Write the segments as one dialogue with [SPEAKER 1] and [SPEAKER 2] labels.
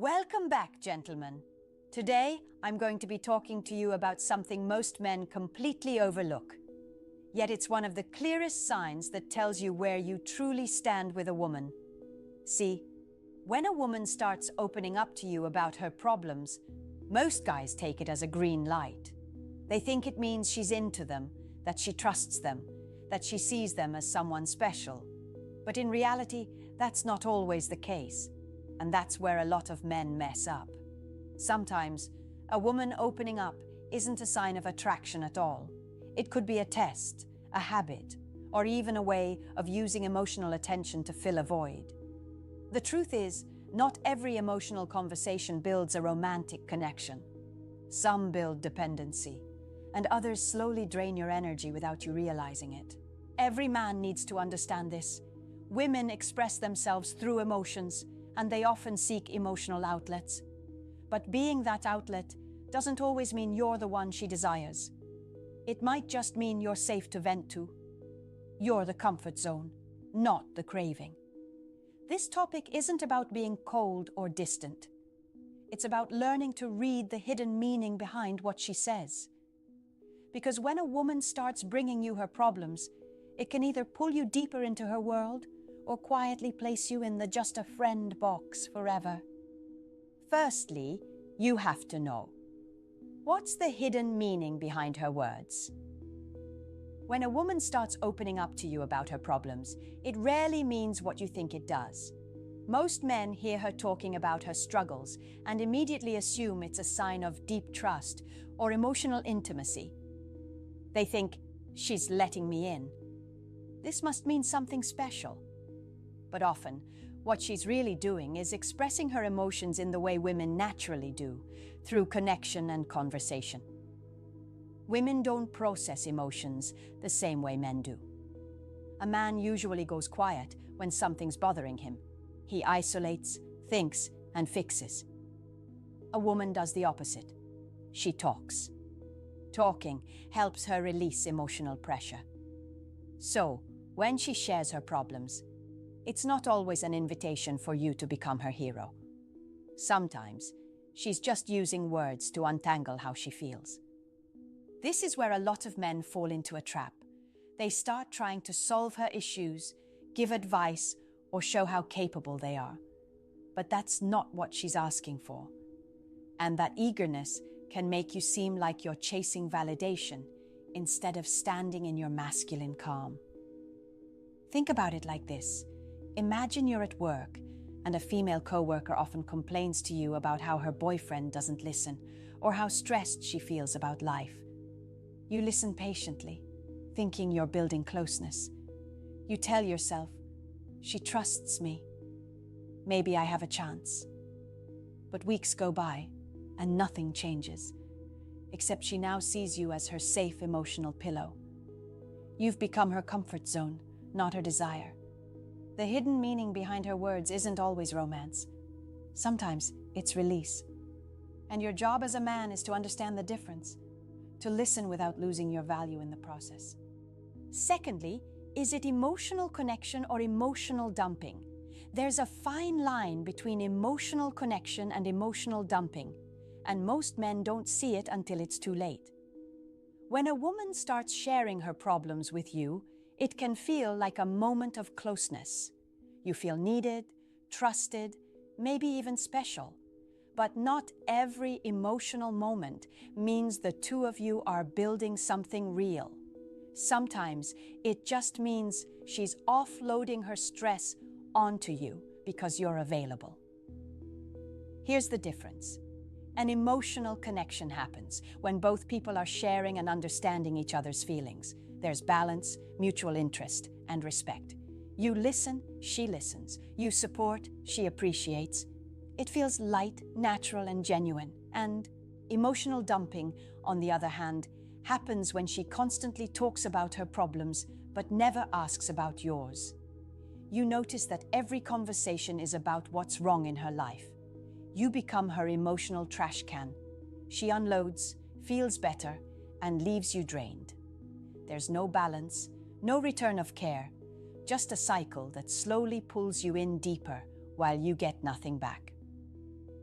[SPEAKER 1] Welcome back, gentlemen. Today, I'm going to be talking to you about something most men completely overlook. Yet it's one of the clearest signs that tells you where you truly stand with a woman. See, when a woman starts opening up to you about her problems, most guys take it as a green light. They think it means she's into them, that she trusts them, that she sees them as someone special. But in reality, that's not always the case. And that's where a lot of men mess up. Sometimes, a woman opening up isn't a sign of attraction at all. It could be a test, a habit, or even a way of using emotional attention to fill a void. The truth is, not every emotional conversation builds a romantic connection. Some build dependency, and others slowly drain your energy without you realizing it. Every man needs to understand this. Women express themselves through emotions, and they often seek emotional outlets. But being that outlet doesn't always mean you're the one she desires. It might just mean you're safe to vent to. You're the comfort zone, not the craving. This topic isn't about being cold or distant. It's about learning to read the hidden meaning behind what she says. Because when a woman starts bringing you her problems, it can either pull you deeper into her world or quietly place you in the just a friend box forever. Firstly, you have to know. What's the hidden meaning behind her words? When a woman starts opening up to you about her problems, it rarely means what you think it does. Most men hear her talking about her struggles and immediately assume it's a sign of deep trust or emotional intimacy. They think, she's letting me in. This must mean something special. But often, what she's really doing is expressing her emotions in the way women naturally do, through connection and conversation. Women don't process emotions the same way men do. A man usually goes quiet when something's bothering him. He isolates, thinks, and fixes. A woman does the opposite. She talks. Talking helps her release emotional pressure. So, when she shares her problems, it's not always an invitation for you to become her hero. Sometimes, she's just using words to untangle how she feels. This is where a lot of men fall into a trap. They start trying to solve her issues, give advice, or show how capable they are. But that's not what she's asking for. And that eagerness can make you seem like you're chasing validation instead of standing in your masculine calm. Think about it like this. Imagine you're at work, and a female coworker often complains to you about how her boyfriend doesn't listen, or how stressed she feels about life. You listen patiently, thinking you're building closeness. You tell yourself, she trusts me. Maybe I have a chance. But weeks go by, and nothing changes, except she now sees you as her safe emotional pillow. You've become her comfort zone, not her desire. The hidden meaning behind her words isn't always romance. Sometimes it's release. And your job as a man is to understand the difference, to listen without losing your value in the process. Secondly, is it emotional connection or emotional dumping? There's a fine line between emotional connection and emotional dumping, and most men don't see it until it's too late. When a woman starts sharing her problems with you, it can feel like a moment of closeness. You feel needed, trusted, maybe even special. But not every emotional moment means the two of you are building something real. Sometimes it just means she's offloading her stress onto you because you're available. Here's the difference. An emotional connection happens when both people are sharing and understanding each other's feelings. There's balance, mutual interest, and respect. You listen, she listens. You support, she appreciates. It feels light, natural, and genuine. And emotional dumping, on the other hand, happens when she constantly talks about her problems but never asks about yours. You notice that every conversation is about what's wrong in her life. You become her emotional trash can. She unloads, feels better, and leaves you drained. There's no balance, no return of care, just a cycle that slowly pulls you in deeper while you get nothing back.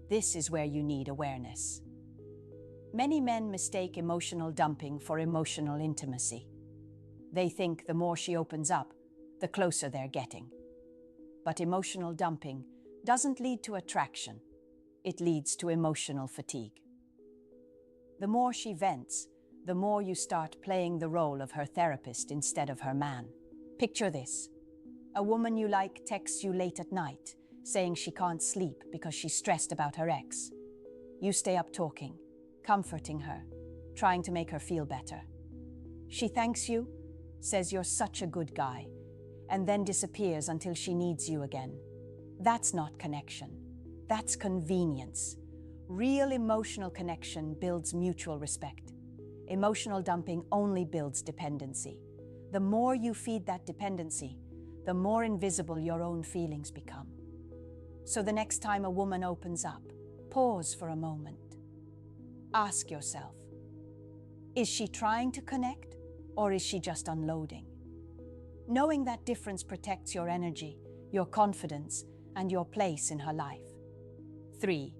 [SPEAKER 1] This is where you need awareness. Many men mistake emotional dumping for emotional intimacy. They think the more she opens up, the closer they're getting. But emotional dumping doesn't lead to attraction. It leads to emotional fatigue. The more she vents, the more you start playing the role of her therapist instead of her man. Picture this. A woman you like texts you late at night, saying she can't sleep because she's stressed about her ex. You stay up talking, comforting her, trying to make her feel better. She thanks you, says you're such a good guy, and then disappears until she needs you again. That's not connection. That's convenience. Real emotional connection builds mutual respect. Emotional dumping only builds dependency. The more you feed that dependency, the more invisible your own feelings become. So the next time a woman opens up, pause for a moment. Ask yourself, is she trying to connect, or is she just unloading? Knowing that difference protects your energy, your confidence, and your place in her life. 3.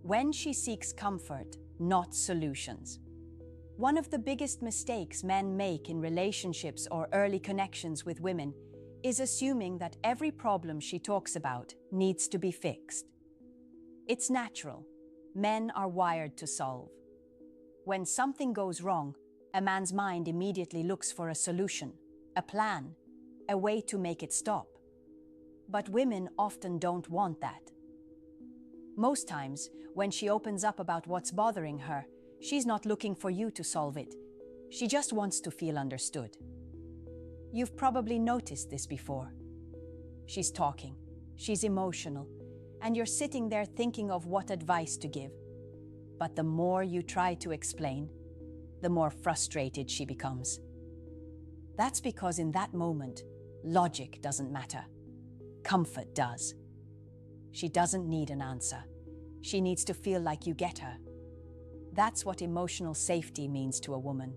[SPEAKER 1] When she seeks comfort, not solutions. One of the biggest mistakes men make in relationships or early connections with women is assuming that every problem she talks about needs to be fixed. It's natural. Men are wired to solve. When something goes wrong, a man's mind immediately looks for a solution, a plan, a way to make it stop. But women often don't want that. Most times, when she opens up about what's bothering her, she's not looking for you to solve it. She just wants to feel understood. You've probably noticed this before. She's talking, she's emotional, and you're sitting there thinking of what advice to give. But the more you try to explain, the more frustrated she becomes. That's because in that moment, logic doesn't matter. Comfort does. She doesn't need an answer. She needs to feel like you get her. That's what emotional safety means to a woman.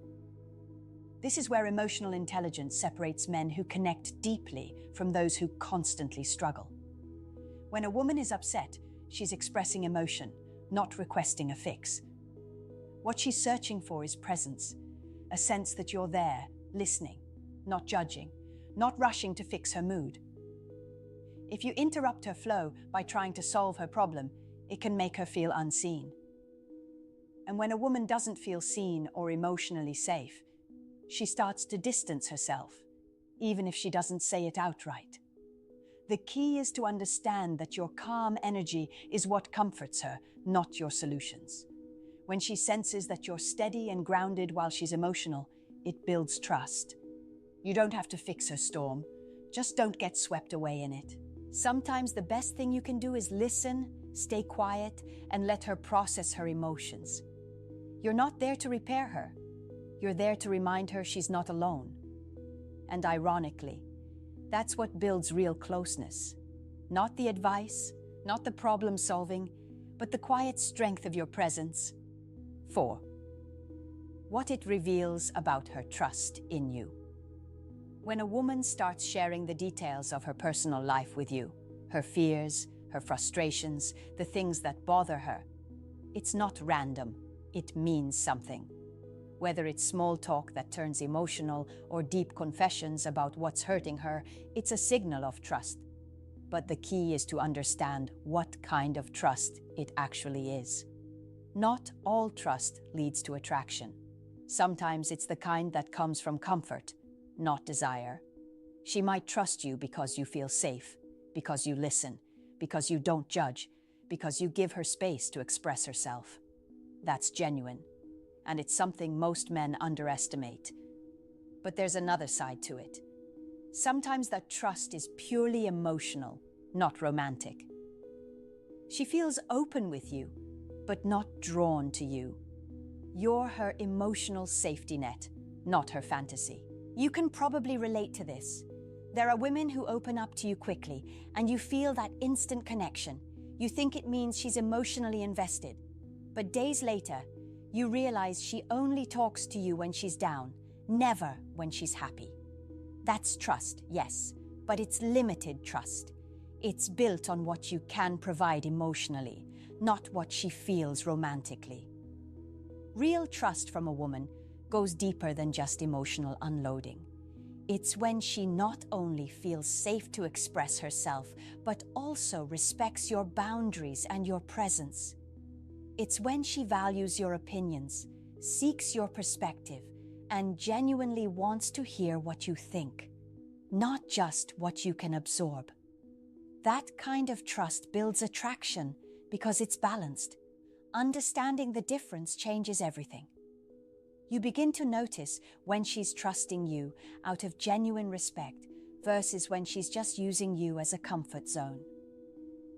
[SPEAKER 1] This is where emotional intelligence separates men who connect deeply from those who constantly struggle. When a woman is upset, she's expressing emotion, not requesting a fix. What she's searching for is presence, a sense that you're there, listening, not judging, not rushing to fix her mood. If you interrupt her flow by trying to solve her problem, it can make her feel unseen. And when a woman doesn't feel seen or emotionally safe, she starts to distance herself, even if she doesn't say it outright. The key is to understand that your calm energy is what comforts her, not your solutions. When she senses that you're steady and grounded while she's emotional, it builds trust. You don't have to fix her storm, just don't get swept away in it. Sometimes the best thing you can do is listen, stay quiet, and let her process her emotions. You're not there to repair her. You're there to remind her she's not alone. And ironically, that's what builds real closeness. Not the advice, not the problem solving, but the quiet strength of your presence. 4. What it reveals about her trust in you. When a woman starts sharing the details of her personal life with you, her fears, her frustrations, the things that bother her, it's not random, it means something. Whether it's small talk that turns emotional or deep confessions about what's hurting her, it's a signal of trust. But the key is to understand what kind of trust it actually is. Not all trust leads to attraction. Sometimes it's the kind that comes from comfort, not desire. She might trust you because you feel safe, because you listen, because you don't judge, because you give her space to express herself. That's genuine, and it's something most men underestimate. But there's another side to it. Sometimes that trust is purely emotional, not romantic. She feels open with you, but not drawn to you. You're her emotional safety net, not her fantasy. You can probably relate to this. There are women who open up to you quickly, and you feel that instant connection. You think it means she's emotionally invested. But days later, you realize she only talks to you when she's down, never when she's happy. That's trust, yes, but it's limited trust. It's built on what you can provide emotionally, not what she feels romantically. Real trust from a woman goes deeper than just emotional unloading. It's when she not only feels safe to express herself, but also respects your boundaries and your presence. It's when she values your opinions, seeks your perspective, and genuinely wants to hear what you think, not just what you can absorb. That kind of trust builds attraction because it's balanced. Understanding the difference changes everything. You begin to notice when she's trusting you out of genuine respect versus when she's just using you as a comfort zone.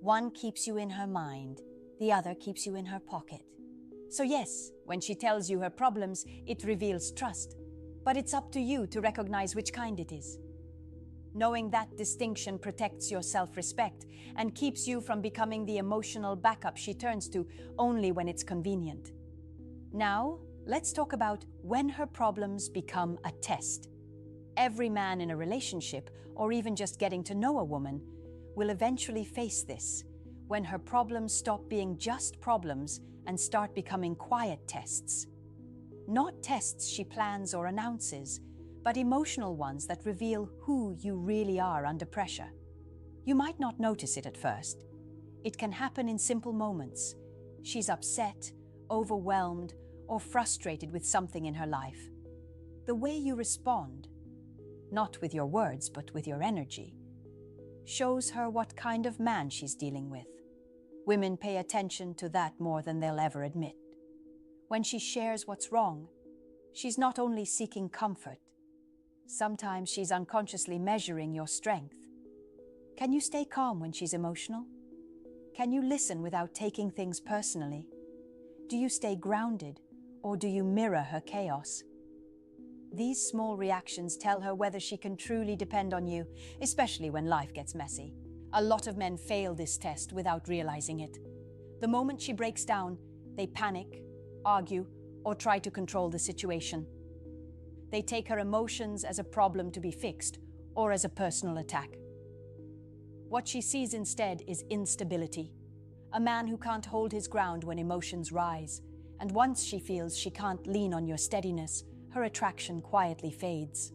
[SPEAKER 1] One keeps you in her mind, the other keeps you in her pocket. So yes, when she tells you her problems, it reveals trust. But it's up to you to recognize which kind it is. Knowing that distinction protects your self-respect and keeps you from becoming the emotional backup she turns to only when it's convenient. Now, let's talk about when her problems become a test. Every man in a relationship, or even just getting to know a woman, will eventually face this, when her problems stop being just problems and start becoming quiet tests. Not tests she plans or announces, but emotional ones that reveal who you really are under pressure. You might not notice it at first. It can happen in simple moments. She's upset, overwhelmed, or frustrated with something in her life. The way you respond, not with your words but with your energy, shows her what kind of man she's dealing with. Women pay attention to that more than they'll ever admit. When she shares what's wrong, she's not only seeking comfort, sometimes she's unconsciously measuring your strength. Can you stay calm when she's emotional? Can you listen without taking things personally? Do you stay grounded, or do you mirror her chaos? These small reactions tell her whether she can truly depend on you, especially when life gets messy. A lot of men fail this test without realizing it. The moment she breaks down, they panic, argue, or try to control the situation. They take her emotions as a problem to be fixed or as a personal attack. What she sees instead is instability, a man who can't hold his ground when emotions rise, and once she feels she can't lean on your steadiness, her attraction quietly fades.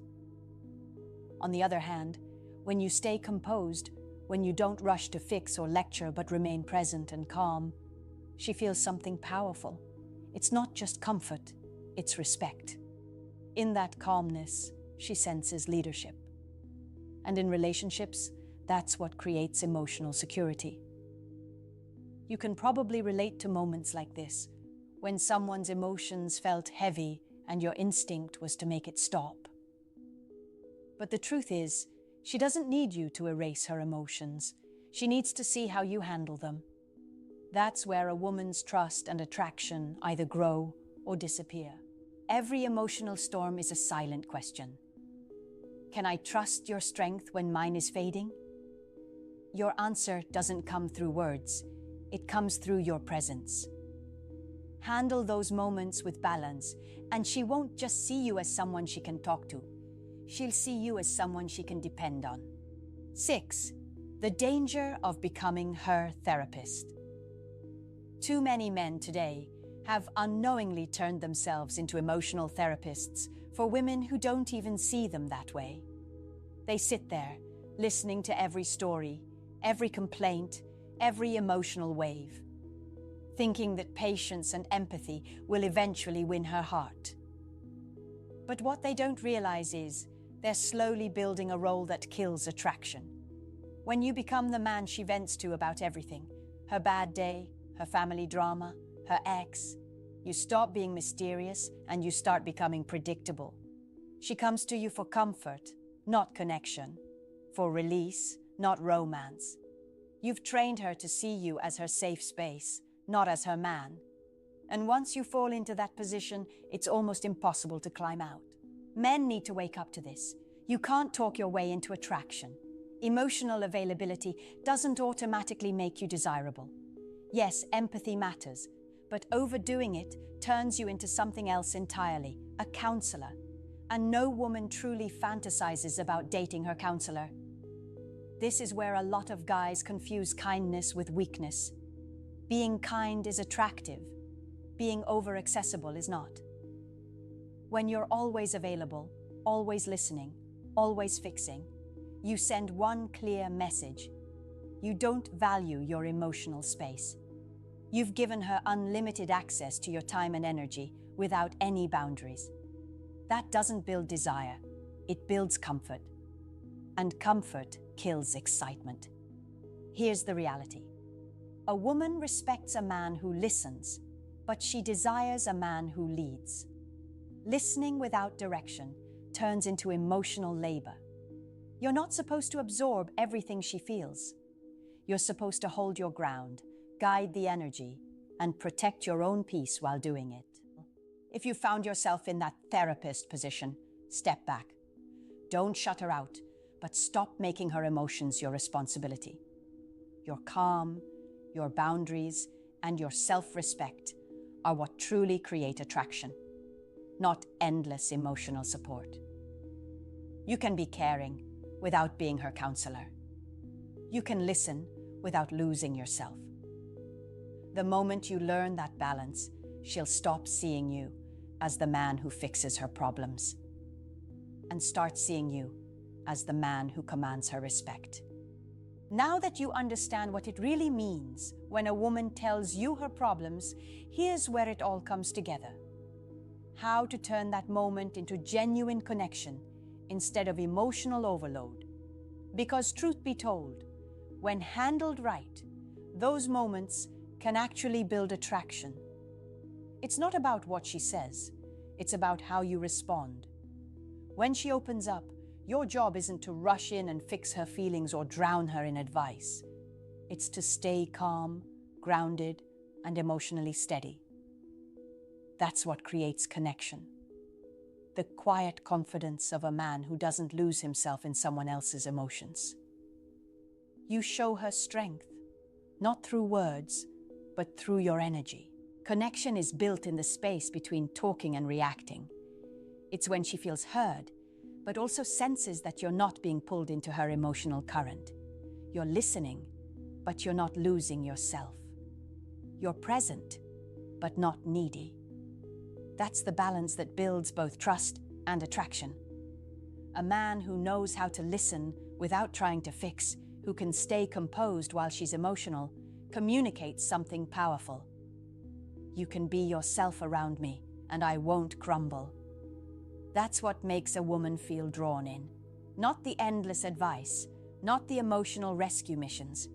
[SPEAKER 1] On the other hand, when you stay composed, when you don't rush to fix or lecture but remain present and calm, she feels something powerful. It's not just comfort, it's respect. In that calmness, she senses leadership. And in relationships, that's what creates emotional security. You can probably relate to moments like this, when someone's emotions felt heavy and your instinct was to make it stop. But the truth is, she doesn't need you to erase her emotions. She needs to see how you handle them. That's where a woman's trust and attraction either grow or disappear. Every emotional storm is a silent question. Can I trust your strength when mine is fading? Your answer doesn't come through words. It comes through your presence. Handle those moments with balance, and she won't just see you as someone she can talk to. She'll see you as someone she can depend on. 6. The danger of becoming her therapist. Too many men today have unknowingly turned themselves into emotional therapists for women who don't even see them that way. They sit there, listening to every story, every complaint, every emotional wave, thinking that patience and empathy will eventually win her heart. But what they don't realize is they're slowly building a role that kills attraction. When you become the man she vents to about everything, her bad day, her family drama, her ex, you stop being mysterious and you start becoming predictable. She comes to you for comfort, not connection, for release, not romance. You've trained her to see you as her safe space, not as her man. And once you fall into that position, it's almost impossible to climb out. Men need to wake up to this. You can't talk your way into attraction. Emotional availability doesn't automatically make you desirable. Yes, empathy matters, but overdoing it turns you into something else entirely, a counselor. And no woman truly fantasizes about dating her counselor. This is where a lot of guys confuse kindness with weakness. Being kind is attractive. Being over-accessible is not. When you're always available, always listening, always fixing, you send one clear message. You don't value your emotional space. You've given her unlimited access to your time and energy without any boundaries. That doesn't build desire, it builds comfort. And comfort kills excitement. Here's the reality. A woman respects a man who listens, but she desires a man who leads. Listening without direction turns into emotional labor. You're not supposed to absorb everything she feels. You're supposed to hold your ground, guide the energy, and protect your own peace while doing it. If you found yourself in that therapist position, step back. Don't shut her out, but stop making her emotions your responsibility. Your calm, your boundaries, and your self-respect are what truly create attraction, not endless emotional support. You can be caring without being her counselor. You can listen without losing yourself. The moment you learn that balance, she'll stop seeing you as the man who fixes her problems and start seeing you as the man who commands her respect. Now that you understand what it really means when a woman tells you her problems, here's where it all comes together. How to turn that moment into genuine connection instead of emotional overload. Because truth be told, when handled right, those moments can actually build attraction. It's not about what she says, it's about how you respond. When she opens up, your job isn't to rush in and fix her feelings or drown her in advice. It's to stay calm, grounded, and emotionally steady. That's what creates connection. The quiet confidence of a man who doesn't lose himself in someone else's emotions. You show her strength, not through words, but through your energy. Connection is built in the space between talking and reacting. It's when she feels heard, but also senses that you're not being pulled into her emotional current. You're listening, but you're not losing yourself. You're present, but not needy. That's the balance that builds both trust and attraction. A man who knows how to listen without trying to fix, who can stay composed while she's emotional, communicates something powerful. You can be yourself around me, and I won't crumble. That's what makes a woman feel drawn in. Not the endless advice, not the emotional rescue missions,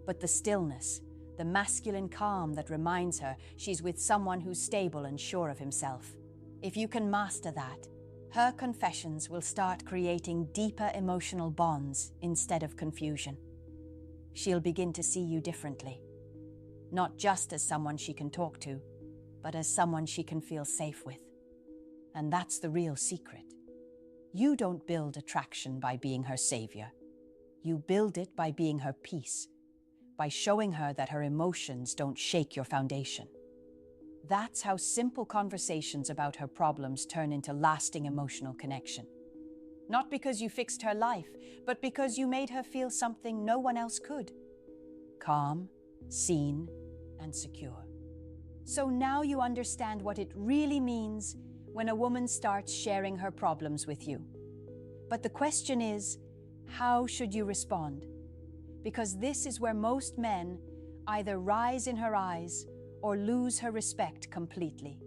[SPEAKER 1] but the stillness, the masculine calm that reminds her she's with someone who's stable and sure of himself. If you can master that, her confessions will start creating deeper emotional bonds instead of confusion. She'll begin to see you differently, not just as someone she can talk to, but as someone she can feel safe with. And that's the real secret. You don't build attraction by being her savior. You build it by being her peace, by showing her that her emotions don't shake your foundation. That's how simple conversations about her problems turn into lasting emotional connection. Not because you fixed her life, but because you made her feel something no one else could. Calm, seen, and secure. So now you understand what it really means when a woman starts sharing her problems with you. But the question is, how should you respond? Because this is where most men either rise in her eyes or lose her respect completely.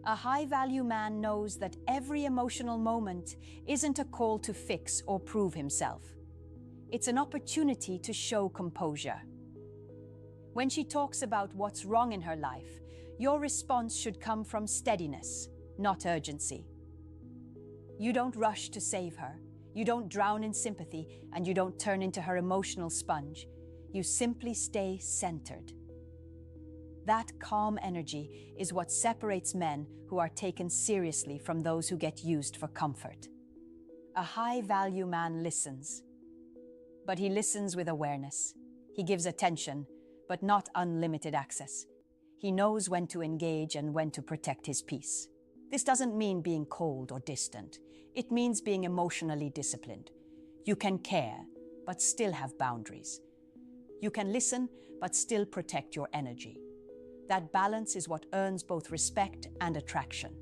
[SPEAKER 1] A high-value man knows that every emotional moment isn't a call to fix or prove himself. It's an opportunity to show composure. When she talks about what's wrong in her life, your response should come from steadiness, not urgency. You don't rush to save her. You don't drown in sympathy, and you don't turn into her emotional sponge. You simply stay centered. That calm energy is what separates men who are taken seriously from those who get used for comfort. A high-value man listens, but he listens with awareness. He gives attention, but not unlimited access. He knows when to engage and when to protect his peace. This doesn't mean being cold or distant. It means being emotionally disciplined. You can care, but still have boundaries. You can listen, but still protect your energy. That balance is what earns both respect and attraction.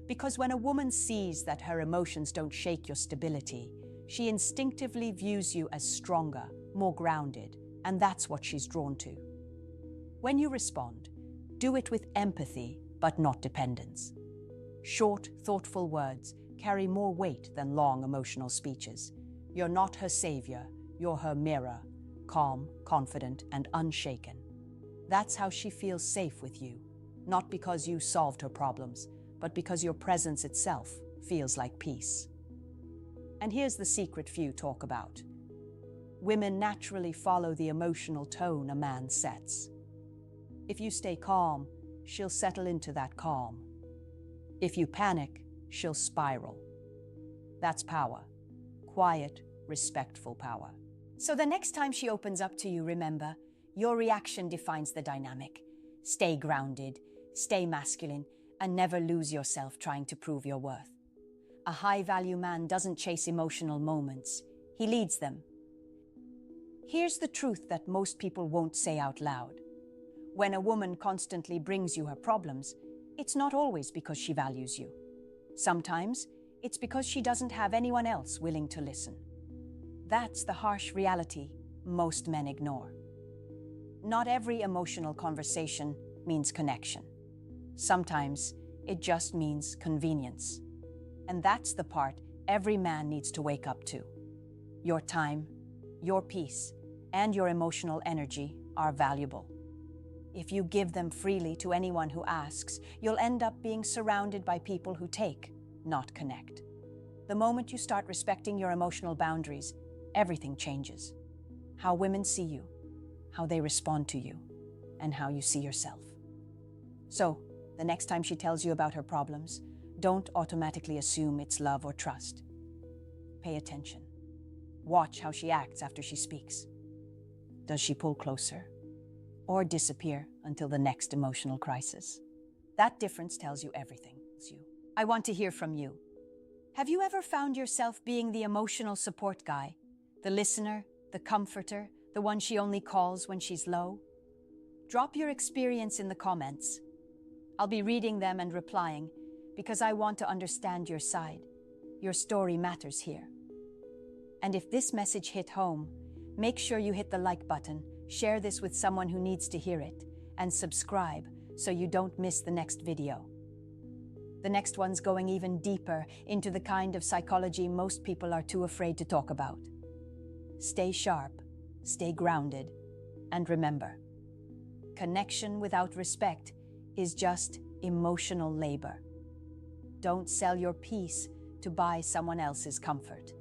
[SPEAKER 1] Because when a woman sees that her emotions don't shake your stability, she instinctively views you as stronger, more grounded, and that's what she's drawn to. When you respond, do it with empathy, but not dependence. Short, thoughtful words carry more weight than long emotional speeches. You're not her savior, you're her mirror, calm, confident, and unshaken. That's how she feels safe with you, not because you solved her problems, but because your presence itself feels like peace. And here's the secret few talk about. Women naturally follow the emotional tone a man sets. If you stay calm, she'll settle into that calm. If you panic, she'll spiral. That's power. Quiet, respectful power. So the next time she opens up to you, remember, your reaction defines the dynamic. Stay grounded, stay masculine, and never lose yourself trying to prove your worth. A high-value man doesn't chase emotional moments. He leads them. Here's the truth that most people won't say out loud. When a woman constantly brings you her problems, it's not always because she values you. Sometimes, it's because she doesn't have anyone else willing to listen. That's the harsh reality most men ignore. Not every emotional conversation means connection. Sometimes, it just means convenience. And that's the part every man needs to wake up to. Your time, your peace, and your emotional energy are valuable. If you give them freely to anyone who asks, you'll end up being surrounded by people who take, not connect. The moment you start respecting your emotional boundaries, everything changes. How women see you, how they respond to you, and how you see yourself. So, the next time she tells you about her problems, don't automatically assume it's love or trust. Pay attention. Watch how she acts after she speaks. Does she pull closer? Or disappear until the next emotional crisis? That difference tells you everything. I want to hear from you. Have you ever found yourself being the emotional support guy? The listener, the comforter, the one she only calls when she's low? Drop your experience in the comments. I'll be reading them and replying because I want to understand your side. Your story matters here. And if this message hit home, make sure you hit the like button, share this with someone who needs to hear it, and subscribe so you don't miss the next video. The next one's going even deeper into the kind of psychology most people are too afraid to talk about. Stay sharp, stay grounded, and remember, connection without respect is just emotional labor. Don't sell your peace to buy someone else's comfort.